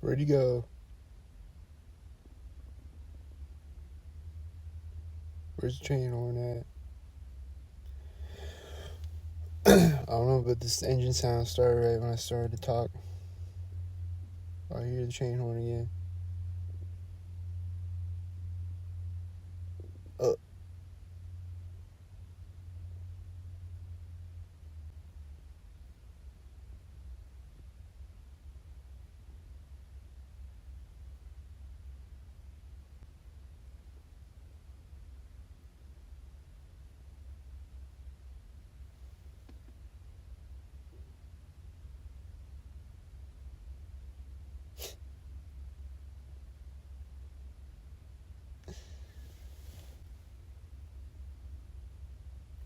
Where'd he go? Where's the train horn at? I don't know, but this engine sound started right when I started to talk. I hear the train horn again.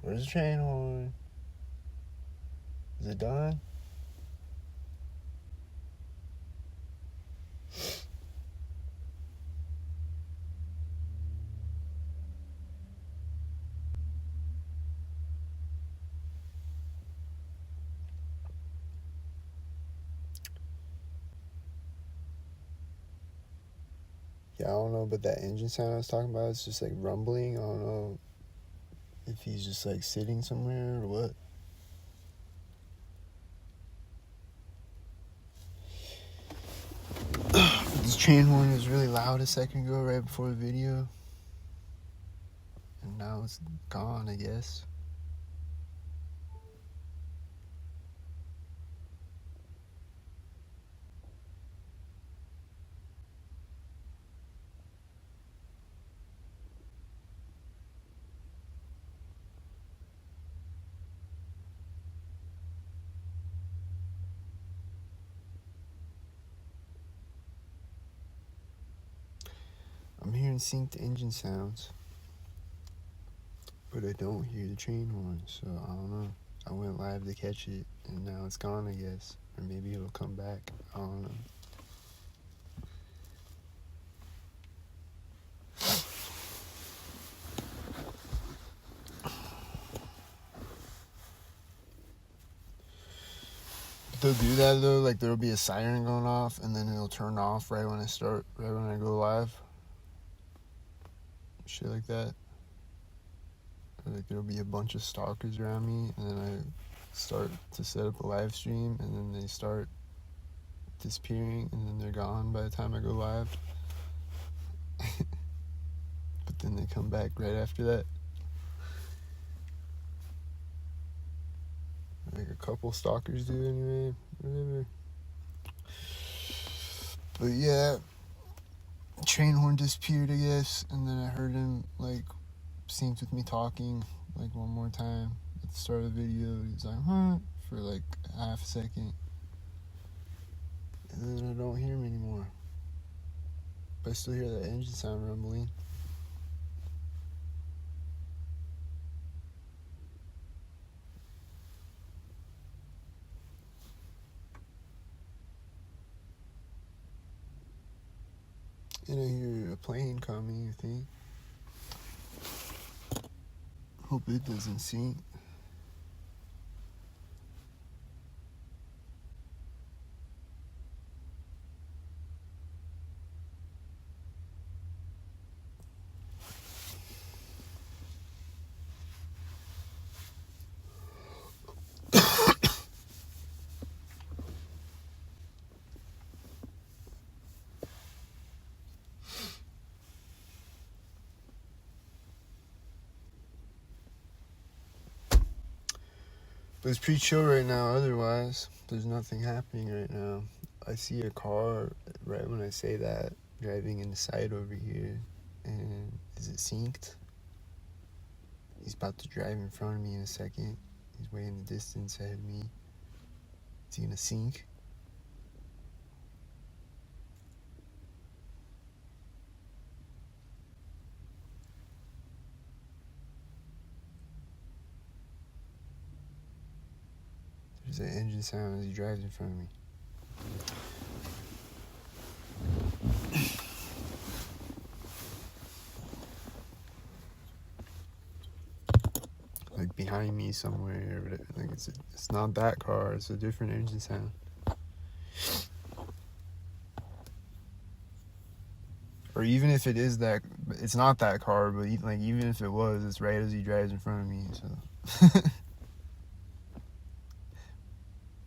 Where's the train horn? Is it done? Yeah, I don't know, but that engine sound I was talking about, it's just like rumbling. I don't know if he's just like sitting somewhere or what. This train horn was really loud a second ago, right before the video. And now it's gone, I guess. I'm hearing synced engine sounds, but I don't hear the train horn, so I don't know. I went live to catch it, and now it's gone, I guess. Or maybe it'll come back. I don't know. They'll do that though, like there'll be a siren going off, and then it'll turn off right when I go live. Shit like that. Or like there'll be a bunch of stalkers around me, and then I start to set up a live stream, and then they start disappearing, and then they're gone by the time I go live. But then they come back right after that. Like a couple stalkers do anyway, whatever. But yeah, train horn disappeared, I guess, and then I heard him like synced with me talking like one more time at the start of the video. He was like, huh, for like half a second, and then I don't hear him anymore. But I still hear that engine sound rumbling. And I hear a plane coming, I think. Hope it doesn't sink. But it's pretty chill right now otherwise. There's nothing happening right now. I see a car right when I say that driving in the side over here. And is it synced? He's about to drive in front of me in a second. He's way in the distance ahead of me. Is he gonna sync? There's an engine sound as he drives in front of me. Like behind me somewhere, but like it's not that car. It's a different engine sound. Or even if it is that, it's not that car, but like even if it was, it's right as he drives in front of me. So,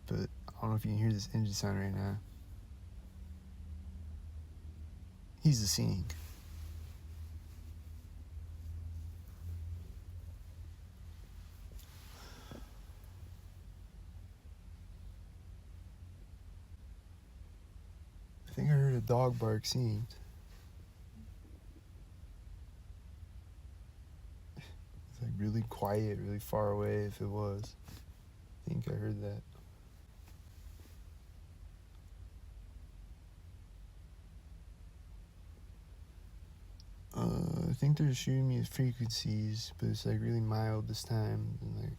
but I don't know if you can hear this engine sound right now. He's the sink. I think I heard a dog bark synced. It's like really quiet, really far away if it was. I think I heard that. I think they're shooting me at frequencies, but it's like really mild this time. And like,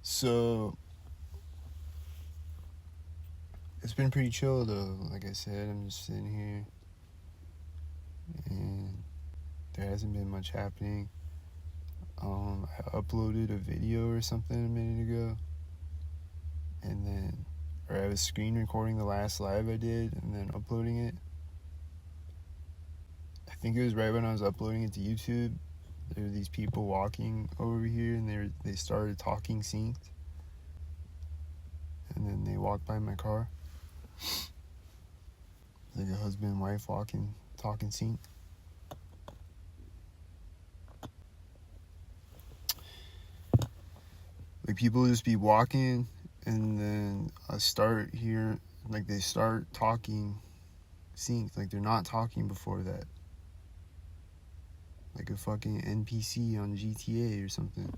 so it's been pretty chill though. Like I said, I'm just sitting here, and there hasn't been much happening. I uploaded a video or something a minute ago, and then, or I was screen recording the last live I did and then uploading it. I think it was right when I was uploading it to YouTube. There were these people walking over here, and they started talking synced, and then they walked by my car. Like a husband and wife talking synced. Like people just be walking, and then I start here, like they start talking synced, like they're not talking before that. Like a fucking NPC on GTA or something.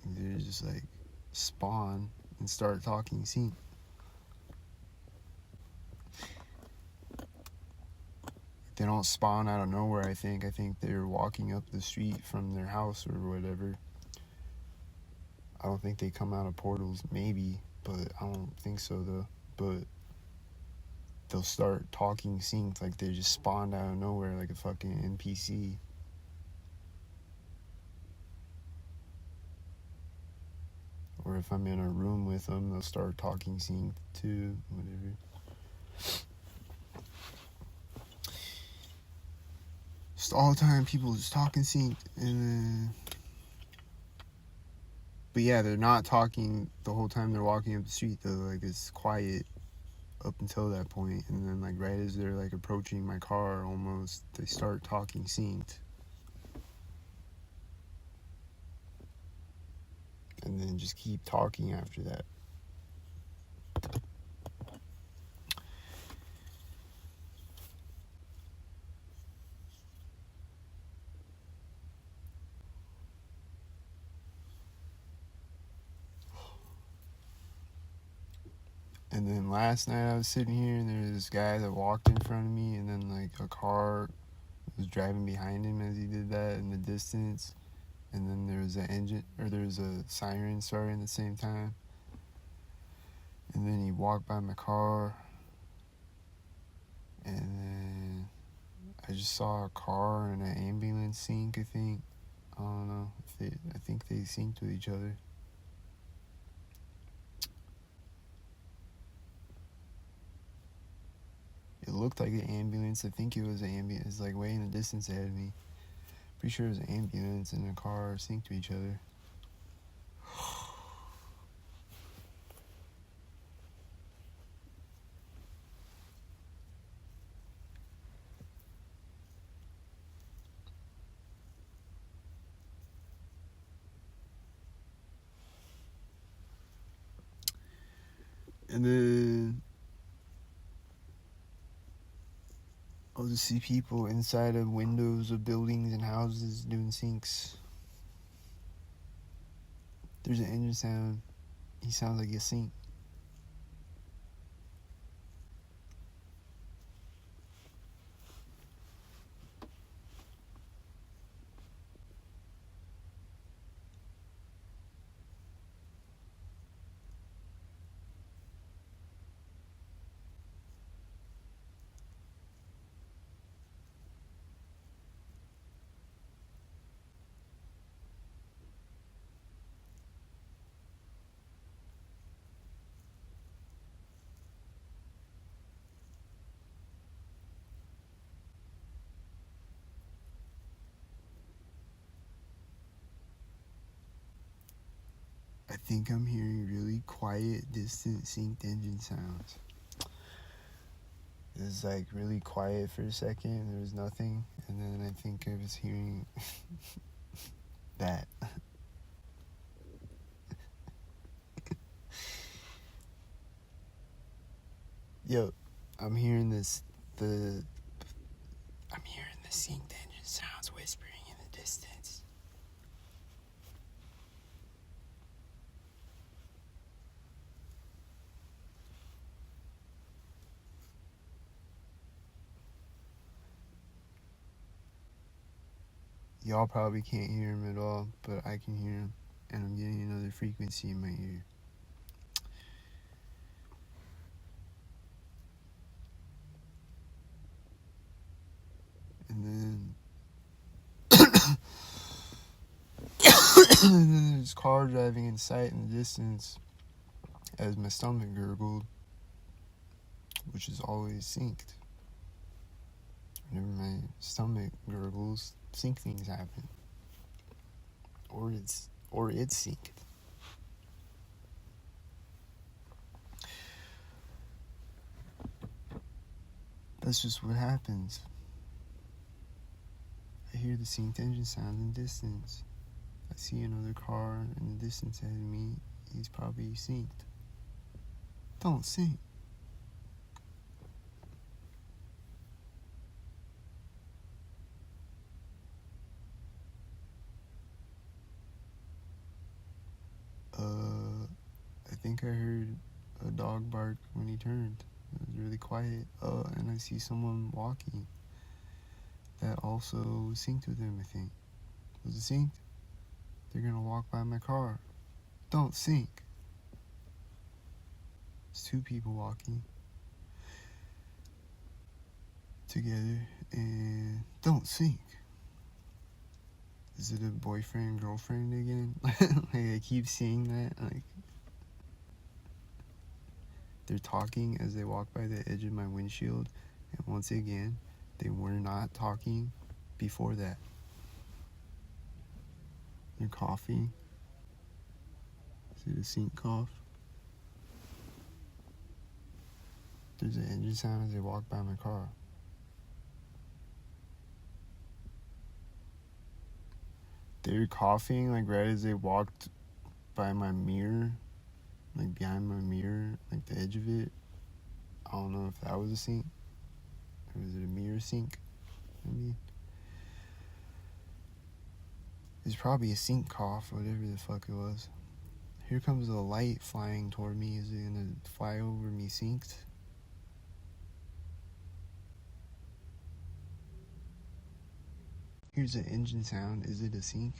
They just like spawn and start talking synced. They don't spawn out of nowhere, I think. I think they're walking up the street from their house or whatever. I don't think they come out of portals, maybe, but I don't think so though. But they'll start talking synced, like they just spawned out of nowhere like a fucking NPC. Or if I'm in a room with them, they'll start talking synced too, whatever. Just all the time, people just talking synced, and then, but yeah, they're not talking the whole time they're walking up the street though. Like it's quiet up until that point, and then like right as they're like approaching my car, almost they start talking synced, and then just keep talking after that. And then last night I was sitting here, and there was this guy that walked in front of me, and then like a car was driving behind him as he did that in the distance, and then there was an engine, or there was a siren starting at the same time, and then he walked by my car, and then I just saw a car and an ambulance sync, I think. I don't know. I think they synced with each other. It looked like an ambulance. I think it was an ambulance. It's like way in the distance ahead of me. Pretty sure it was an ambulance and a car synced to each other. And then I'll just see people inside of windows of buildings and houses doing syncs. There's an engine sound. He sounds like a sync. think I'm hearing really quiet, distant, synced engine sounds. It was like really quiet for a second, there was nothing, and then I think I was hearing that. Yo, I'm hearing the synced engine sounds whispering in the distance. Y'all probably can't hear him at all, but I can hear him, and I'm getting another frequency in my ear. And then and then there's car driving in sight in the distance as my stomach gurgled, which is always synced. Whenever my stomach gurgles, sync things happen. Or it's synced. That's just what happens. I hear the synced engine sound in the distance. I see another car in the distance ahead of me. He's probably synced. Don't sync. I think I heard a dog bark when he turned. It was really quiet. And I see someone walking that also synced with him, I think. Was it synced? They're gonna walk by my car. Don't sync. It's two people walking together and don't sync. Is it a boyfriend, girlfriend again? Like I keep seeing that. Like they're talking as they walk by the edge of my windshield, and once again, they were not talking before that. They're coughing. Is it a sync cough? There's an engine sound as they walk by my car. They were coughing like right as they walked by my mirror, like behind my mirror, like the edge of it. I don't know if that was a sync, or was it a mirror sync? I mean, it's probably a sync cough, whatever the fuck it was. Here comes a light flying toward me. Is it gonna fly over me synced? Here's an engine sound. Is it a sync?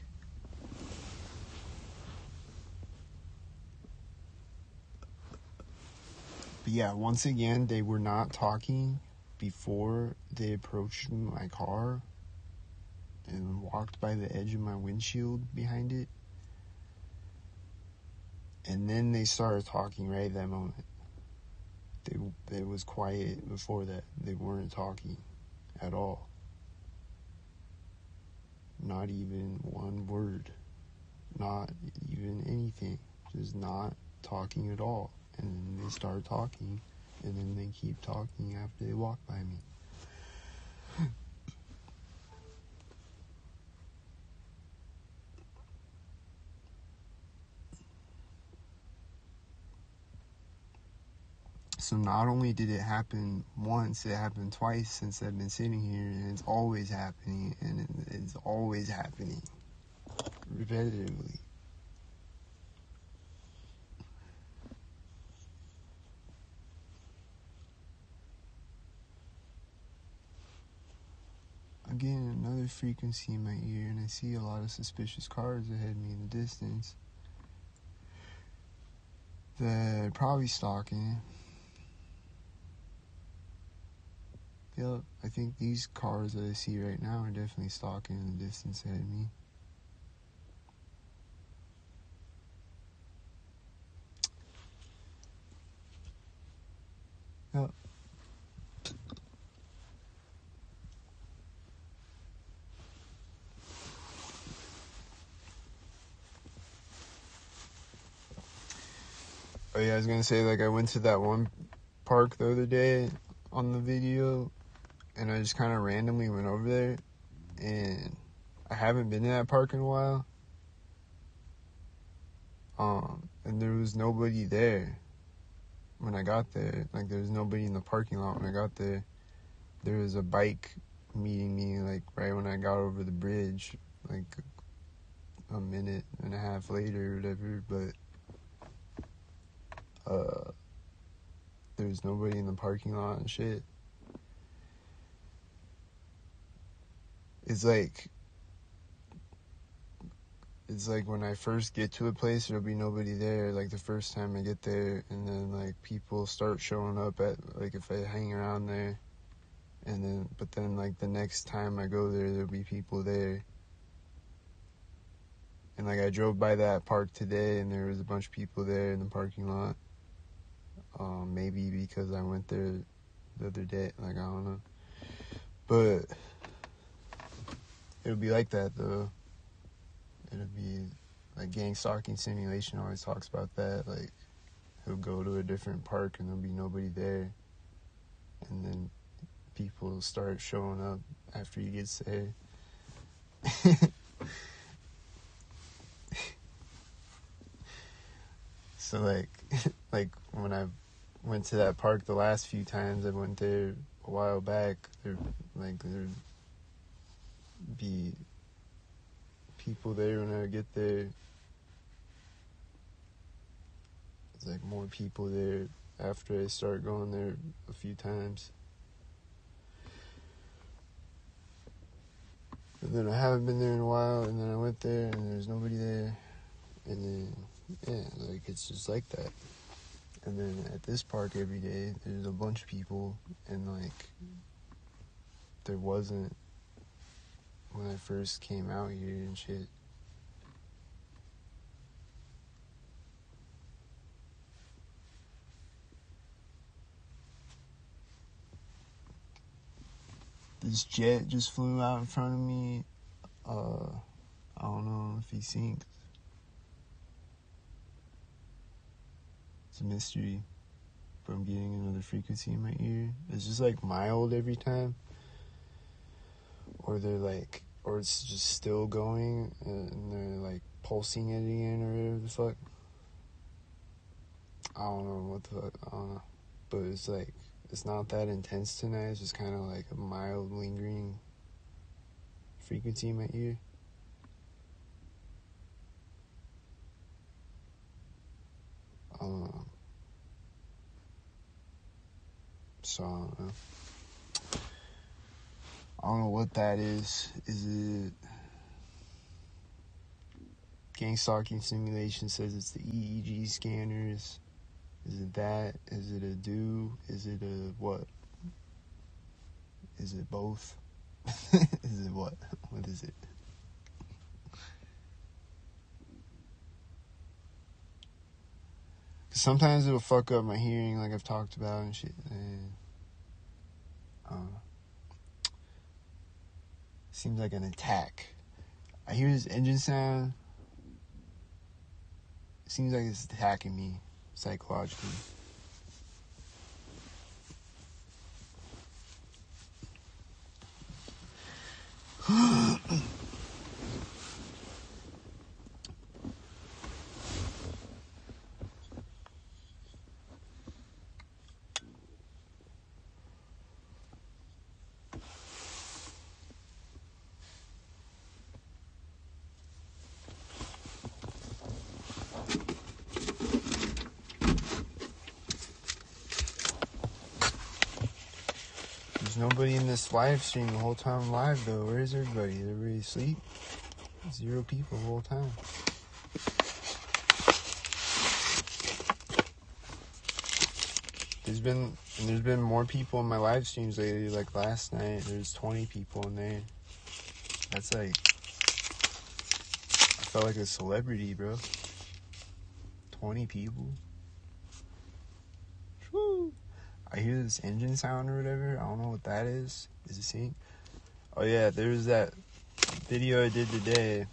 But yeah, once again, they were not talking before they approached my car and walked by the edge of my windshield behind it. And then they started talking right at that moment. It was quiet before that. They weren't talking at all. Not even one word. Not even anything. Just not talking at all. And then they start talking, and then they keep talking after they walk by me. So not only did it happen once, it happened twice since I've been sitting here, and it's always happening, and it's always happening repetitively. Again, another frequency in my ear, and I see a lot of suspicious cars ahead of me in the distance. They're probably stalking. Yep, I think these cars that I see right now are definitely stalking in the distance ahead of me. Yep. yeah, I was gonna say, like, I went to that one park the other day on the video, and I just kind of randomly went over there, and I haven't been to that park in a while. And there was nobody there when I got there. Like, there was nobody in the parking lot when I got there. There was a bike meeting me, like, right when I got over the bridge, like, a minute and a half later or whatever, but there was nobody in the parking lot and shit. It's like when I first get to a place, there'll be nobody there, like, the first time I get there, and then, like, people start showing up at, like, if I hang around there, but then, like, the next time I go there, there'll be people there. And, like, I drove by that park today, and there was a bunch of people there in the parking lot. Maybe because I went there the other day, like, I don't know. But it'll be like that, though. It'll be, like, Gang Stalking Simulation always talks about that. Like, he'll go to a different park, and there'll be nobody there. And then people start showing up after he gets there. So, like when I went to that park the last few times I went there a while back, there'd be people there when I get there. There's, like, more people there after I start going there a few times. And then I haven't been there in a while, and then I went there, and there's nobody there. And then, yeah, like, it's just like that. And then at this park every day, there's a bunch of people, and, like, there wasn't when I first came out here and shit. This jet just flew out in front of me. I don't know if he sinks. It's a mystery. But I'm getting another frequency in my ear. It's just, like, mild every time. Or it's just still going, and they're, like, pulsing it again, or whatever the fuck. I don't know what the fuck, I don't know. But it's, like, it's not that intense tonight. It's just kind of like a mild, lingering frequency in my ear. So, I don't know what that is. Is it... Gang Stalking Simulation says it's the EEG scanners. Is it that? Is it a do? Is it a what? Is it both? Is it what? What is it? Cause sometimes it'll fuck up my hearing, like I've talked about and shit. And seems like an attack. I hear this engine sound. It seems like it's attacking me psychologically. There's nobody in this live stream the whole time I'm live, though. Where is everybody? Is everybody asleep? 0 people the whole time. There's been more people in my live streams lately. Like last night, there's 20 people in there. That's like, I felt like a celebrity, bro. 20 people. Woo. I hear this engine sound or whatever. I don't know what that is. Is it sync? Oh yeah, there was that video I did today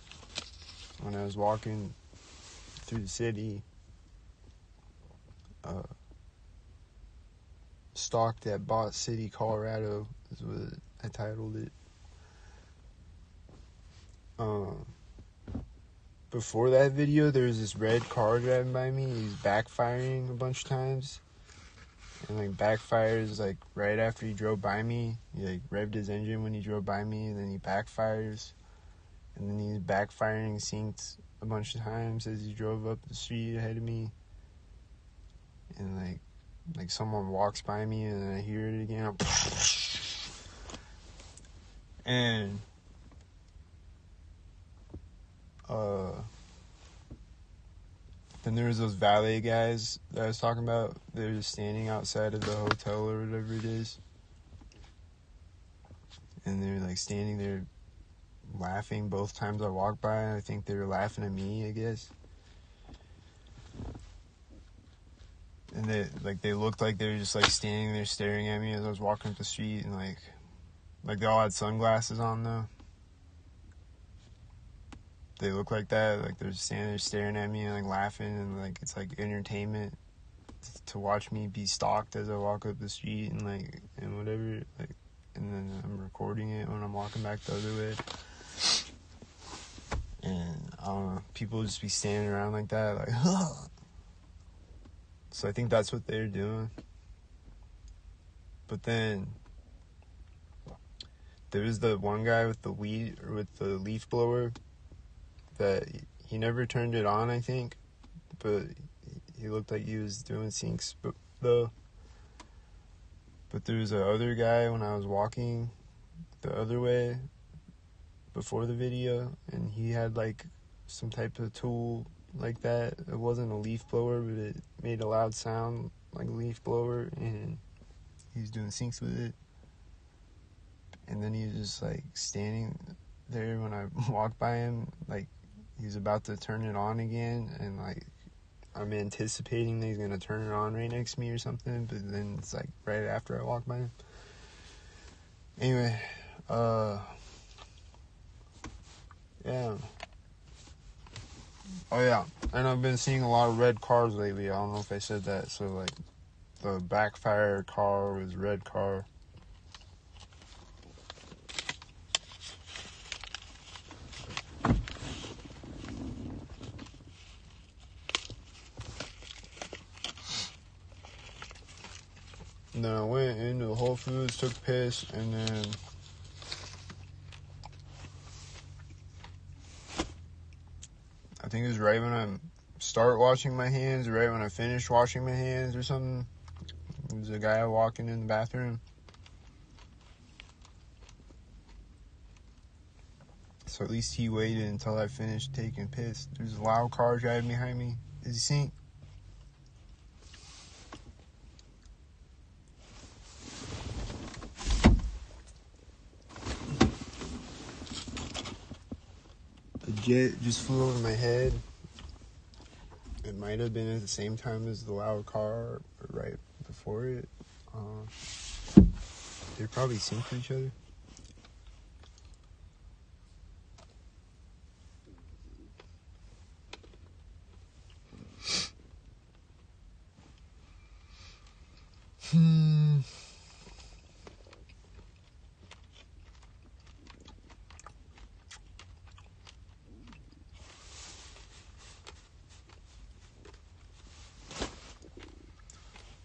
when I was walking through the city. stalked at Bot City, Colorado, is what I titled it. Before that video, there was this red car driving by me. He's backfiring a bunch of times. And, like, backfires, like, right after he drove by me. He, like, revved his engine when he drove by me, and then he backfires. And then he's backfiring, synced a bunch of times as he drove up the street ahead of me. And, like someone walks by me, and then I hear it again. And, then there was those valet guys that I was talking about. They're just standing outside of the hotel or whatever it is. And they're, like, standing there laughing both times I walked by. I think they were laughing at me, I guess. And they looked like they were just, like, standing there staring at me as I was walking up the street. And, like they all had sunglasses on, though. They look like that, like they're standing there staring at me and, like, laughing, and, like, it's, like, entertainment to watch me be stalked as I walk up the street and, like, and whatever, like, and then I'm recording it when I'm walking back the other way. And I don't know, people just be standing around like that, like, So I think that's what they're doing. But then there was the one guy with the leaf blower that he never turned it on, I think, but he looked like he was doing syncs though. But there was a other guy when I was walking the other way before the video, and he had, like, some type of tool like that. It wasn't a leaf blower, but it made a loud sound like a leaf blower, and he was doing syncs with it. And then he was just, like, standing there when I walked by him, like, he's about to turn it on again, and, like, I'm anticipating that he's gonna turn it on right next to me or something, but then it's, like, right after I walk by him. Anyway, yeah. Oh, yeah, and I've been seeing a lot of red cars lately. I don't know if I said that. So, like, the backfire car was red car. And then I went into Whole Foods, took a piss, and then I think it was right when I start washing my hands, or right when I finish washing my hands or something. There's a guy walking in the bathroom. So at least he waited until I finished taking a piss. There's a loud car driving behind me. Is he seeing? A jet just flew over my head. It might have been at the same time as the loud car, or right before it. They probably synced each other.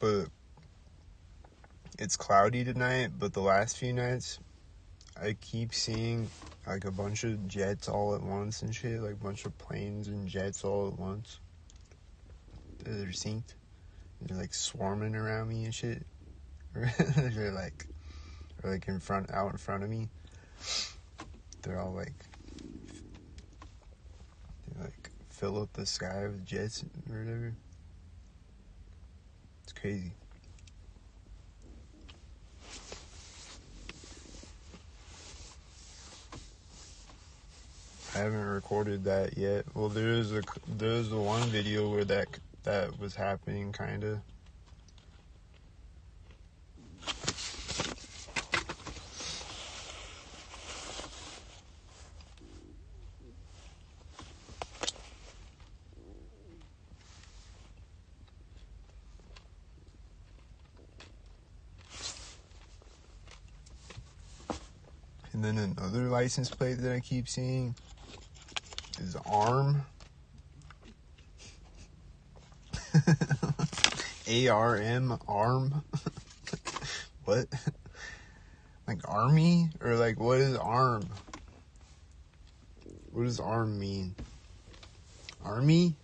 But it's cloudy tonight, but the last few nights I keep seeing, like, a bunch of jets all at once and shit, like a bunch of planes and jets all at once. They're synced. They're, like, swarming around me and shit. They're like out in front of me. They're all like fill up the sky with jets or whatever. It's crazy. I haven't recorded that yet. Well, there's the one video where that was happening, kinda. And then another license plate that I keep seeing is ARM. ARM, ARM. What? Like army? Or like, what is ARM? What does ARM mean? Army?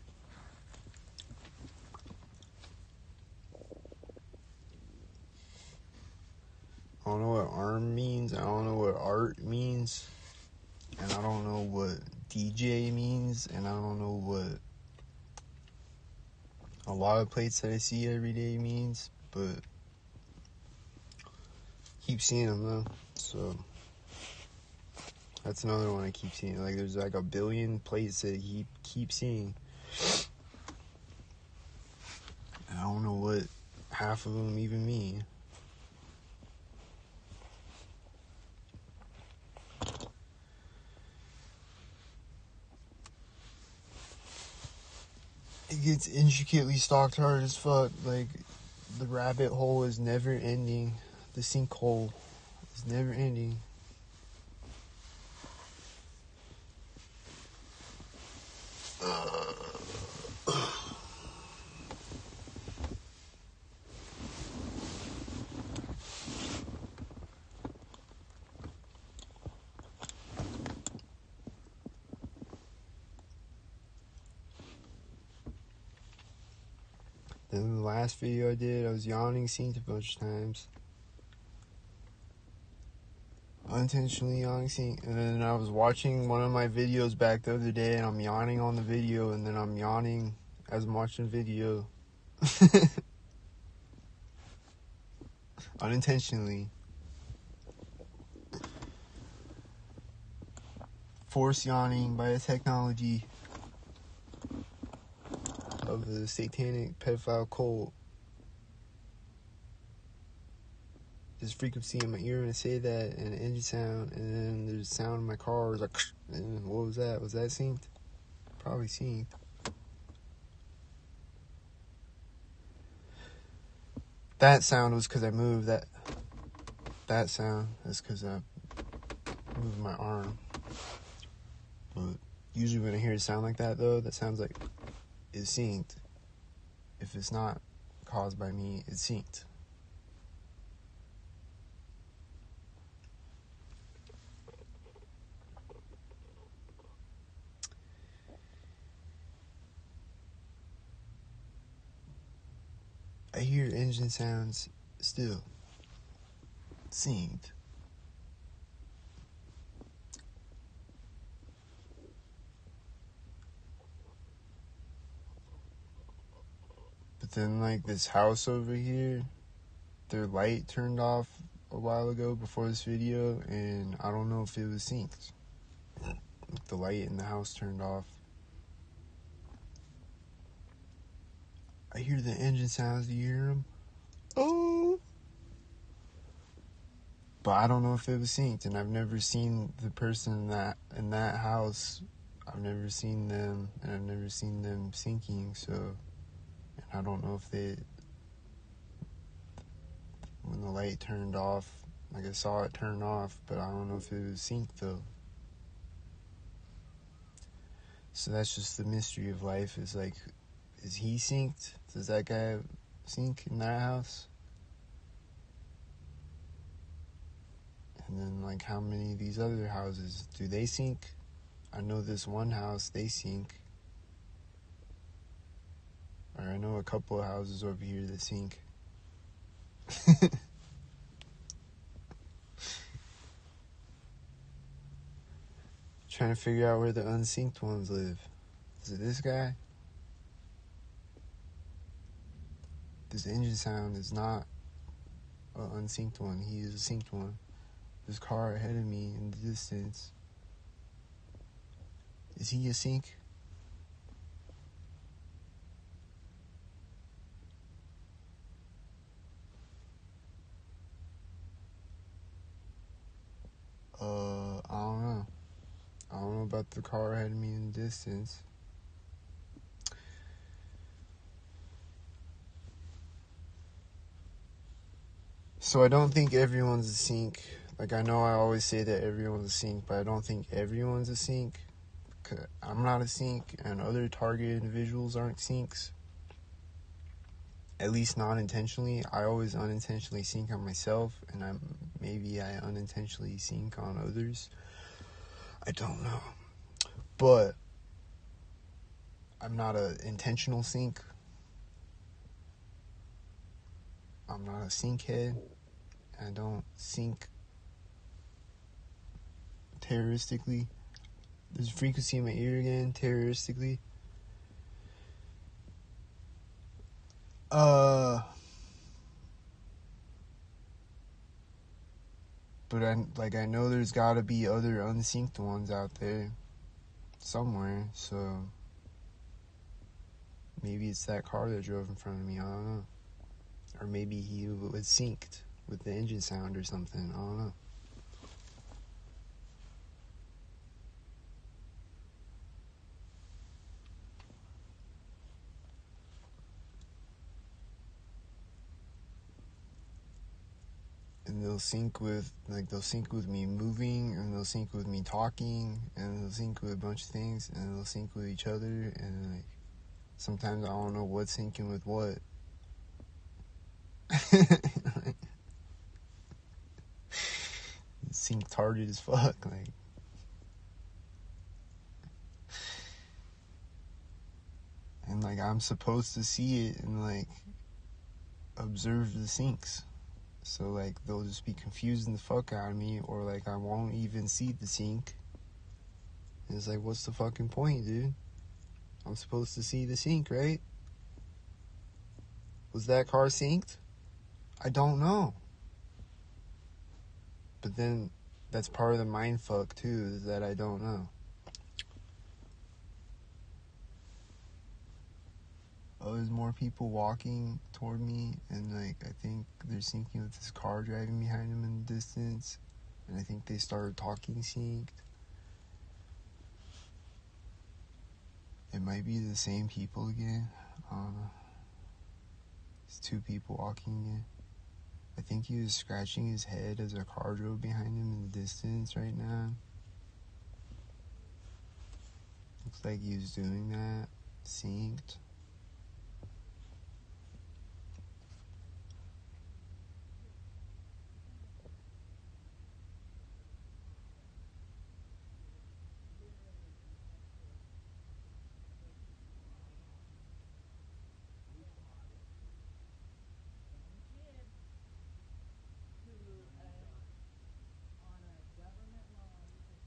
I don't know what ARM means. I don't know what art means. And I don't know what DJ means. And I don't know what a lot of plates that I see every day means. But keep seeing them though. So that's another one I keep seeing. Like there's like a billion plates that I keep seeing. And I don't know what half of them even mean. It gets intricately stalked hard as fuck. Like, the rabbit hole is never ending. The sinkhole is never ending. Then the last video I did, I was yawning synced a bunch of times. Unintentionally yawning synced. And then I was watching one of my videos back the other day and I'm yawning on the video and then I'm yawning as I'm watching the video. Unintentionally. Forced yawning by the technology of the satanic pedophile cult. There's frequency in my ear when I say that, and an engine sound, and then there's sound in my car. It was like, and what was that? Was that synced? Probably synced. That sound was because I moved. That sound is because I moved my arm. But usually when I hear a sound like that, though, that sounds like it's synced. If it's not caused by me, it's synced. I hear engine sounds still synced. But then, like, this house over here, their light turned off a while ago before this video, and I don't know if it was synced. The light in the house turned off. I hear the engine sounds. Do you hear them? Oh! But I don't know if it was synced, and I've never seen the person in that house. I've never seen them, and I've never seen them syncing, so... And I don't know if they... When the light turned off, like I saw it turn off, but I don't know if it was synced, though. So that's just the mystery of life, is like... Is he synced? Does that guy sync in that house? And then, like, how many of these other houses, do they sync? I know this one house, they sync. Or I know a couple of houses over here that sync. Trying to figure out where the unsynced ones live. Is it this guy? This engine sound is not an unsynced one. He is a synced one. This car ahead of me in the distance. Is he a sync? I don't know. I don't know about the car ahead of me in the distance. So I don't think everyone's a sync. Like, I know I always say that everyone's a sync, but I don't think everyone's a sync. 'Cause I'm not a sync, and other target individuals aren't syncs. At least not intentionally. I always unintentionally sync on myself, and maybe I unintentionally sync on others. I don't know. But I'm not an intentional sync. I'm not a sync head. I don't sync terroristically. There's a frequency in my ear again, terroristically. But I know there's gotta be other unsynced ones out there somewhere, so maybe it's that car that drove in front of me, I don't know. Or maybe he was synced with the engine sound or something, I don't know. And they'll sync with me moving, and they'll sync with me talking, and they'll sync with a bunch of things, and they'll sync with each other, and like sometimes I don't know what's syncing with what. Sync tarded as fuck, like. And like I'm supposed to see it and like observe the syncs. So like they'll just be confusing the fuck out of me, or like I won't even see the sync. And it's like, what's the fucking point, dude? I'm supposed to see the sync, right? Was that car synced? I don't know. But then that's part of the mind fuck too, is that I don't know. Oh, there's more people walking toward me, and like I think they're syncing with this car driving behind them in the distance, and I think they started talking synced. It might be the same people again. It's two people walking again. I think he was scratching his head as a car drove behind him in the distance right now. Looks like he was doing that. Synced.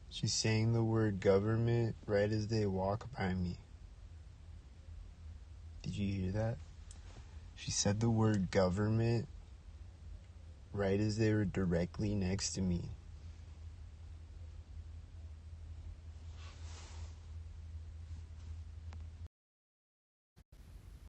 She's saying the word government right as they walk by me. Did you hear that? She said the word government right as they were directly next to me.